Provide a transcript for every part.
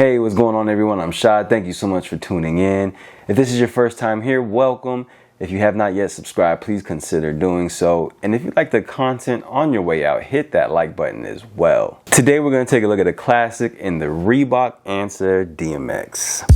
Hey, what's going on everyone? I'm Shad. Thank you so much for tuning in. If this is your first time here, welcome. If you have not yet subscribed, please consider doing so. And if you like the content on your way out, hit that like button as well. Today we're going to take a look at a classic in the Reebok Answer DMX.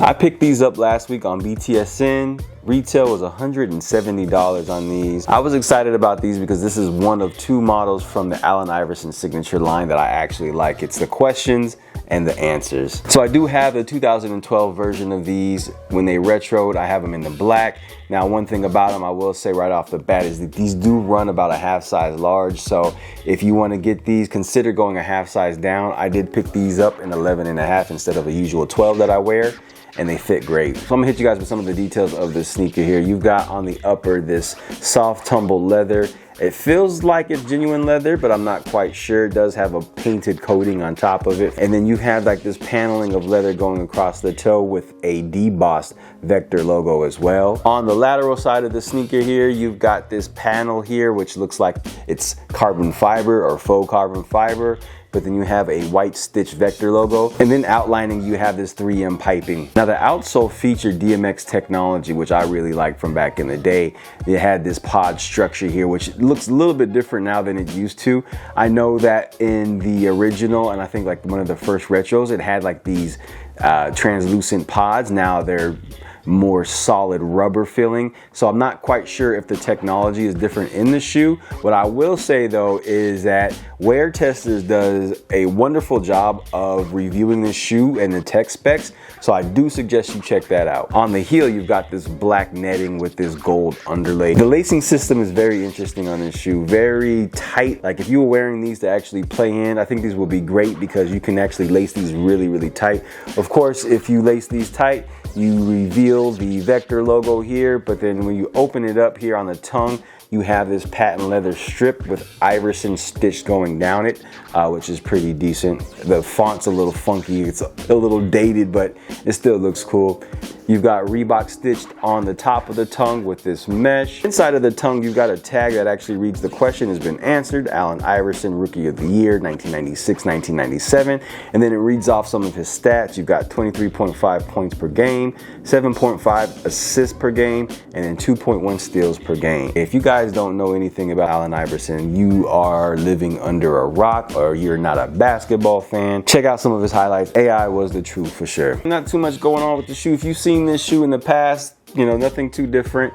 I picked these up last week on BTSN. Retail was $170 on these. I was excited about these because this is one of two models from the Allen Iverson signature line that I actually like. It's the questions and the answers. So I do have the 2012 version of these. When they retroed, I have them in the black. Now, one thing about them I will say right off the bat is that these do run about a half size large. So if you want to get these, consider going a half size down. I did pick these up in 11.5 instead of a usual 12 that I wear, and they fit great. So I'm gonna hit you guys with some of the details of this sneaker here. You've got on the upper this soft tumbled leather. It feels like it's genuine leather, but I'm not quite sure. It does have a painted coating on top of it. And then you have like this paneling of leather going across the toe with a debossed vector logo as well. On the lateral side of the sneaker here, you've got this panel here, which looks like it's carbon fiber or faux carbon fiber. But then you have a white stitch vector logo, and then outlining you have this 3M piping. Now the outsole featured DMX technology, which I really liked from back in the day. It had this pod structure here, which looks a little bit different now than it used to. I know that in the original, and I think like one of the first retros, it had like these translucent pods. Now they're more solid rubber feeling. So I'm not quite sure if the technology is different in the shoe. What I will say though is that Wear Testers does a wonderful job of reviewing this shoe and the tech specs. So I do suggest you check that out. On the heel, you've got this black netting with this gold underlay. The lacing system is very interesting on this shoe. Very tight. Like if you were wearing these to actually play in, I think these will be great because you can actually lace these really, really tight. Of course, if you lace these tight, you reveal the vector logo here, but then when you open it up here on the tongue, you have this patent leather strip with Iverson stitched going down it, which is pretty decent. The font's a little funky, it's a little dated, but it still looks cool. You've got Reebok stitched on the top of the tongue with this mesh. Inside of the tongue, you've got a tag that actually reads the question has been answered. Allen Iverson, Rookie of the Year, 1996, 1997. And then it reads off some of his stats. You've got 23.5 points per game, 7.5 assists per game, and then 2.1 steals per game. If you guys don't know anything about Allen Iverson, you are living under a rock or you're not a basketball fan. Check out some of his highlights. AI was the truth for sure. Not too much going on with the shoe. If you've seen this shoe in the past, you know, nothing too different.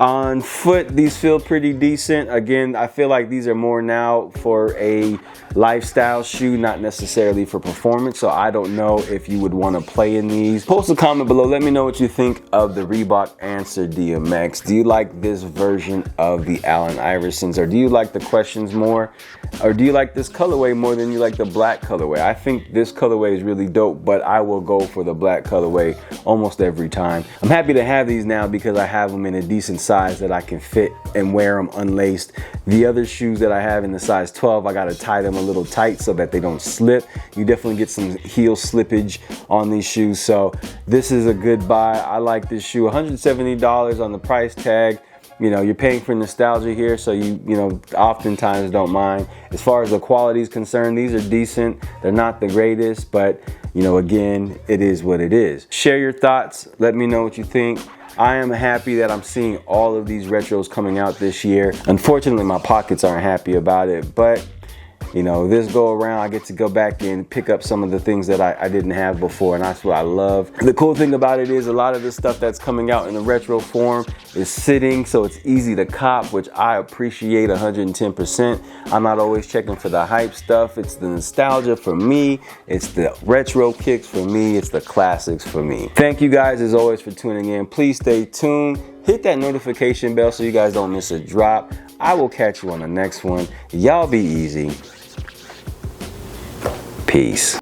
On foot, these feel pretty decent. Again, I feel like these are more now for a lifestyle shoe, not necessarily for performance. So I don't know if you would want to play in these. Post a comment below. Let me know what you think of the Reebok Answer DMX. Do you like this version of the Allen Iversons, or do you like the questions more? Or do you like this colorway more than you like the black colorway? I think this colorway is really dope, but I will go for the black colorway almost every time. I'm happy to have these now because I have them in a decent size that I can fit and wear them unlaced. The other shoes that I have in the size 12, I got to tie them a little tight so that they don't slip. You definitely get some heel slippage on these shoes. So this is a good buy. I like this shoe. $170 on the price tag. You know, you're paying for nostalgia here, so you know, oftentimes don't mind. As far as the quality is concerned, these are decent. They're not the greatest, but you know, again, it is what it is. Share your thoughts. Let me know what you think. I am happy that I'm seeing all of these retros coming out this year. Unfortunately, my pockets aren't happy about it, but you know, this go around, I get to go back and pick up some of the things that I didn't have before, and that's what I love. The cool thing about it is a lot of the stuff that's coming out in the retro form is sitting, so it's easy to cop, which I appreciate 110%. I'm not always checking for the hype stuff. It's the nostalgia for me. It's the retro kicks for me. It's the classics for me. Thank you guys as always for tuning in. Please stay tuned. Hit that notification bell so you guys don't miss a drop. I will catch you on the next one. Y'all be easy. Peace.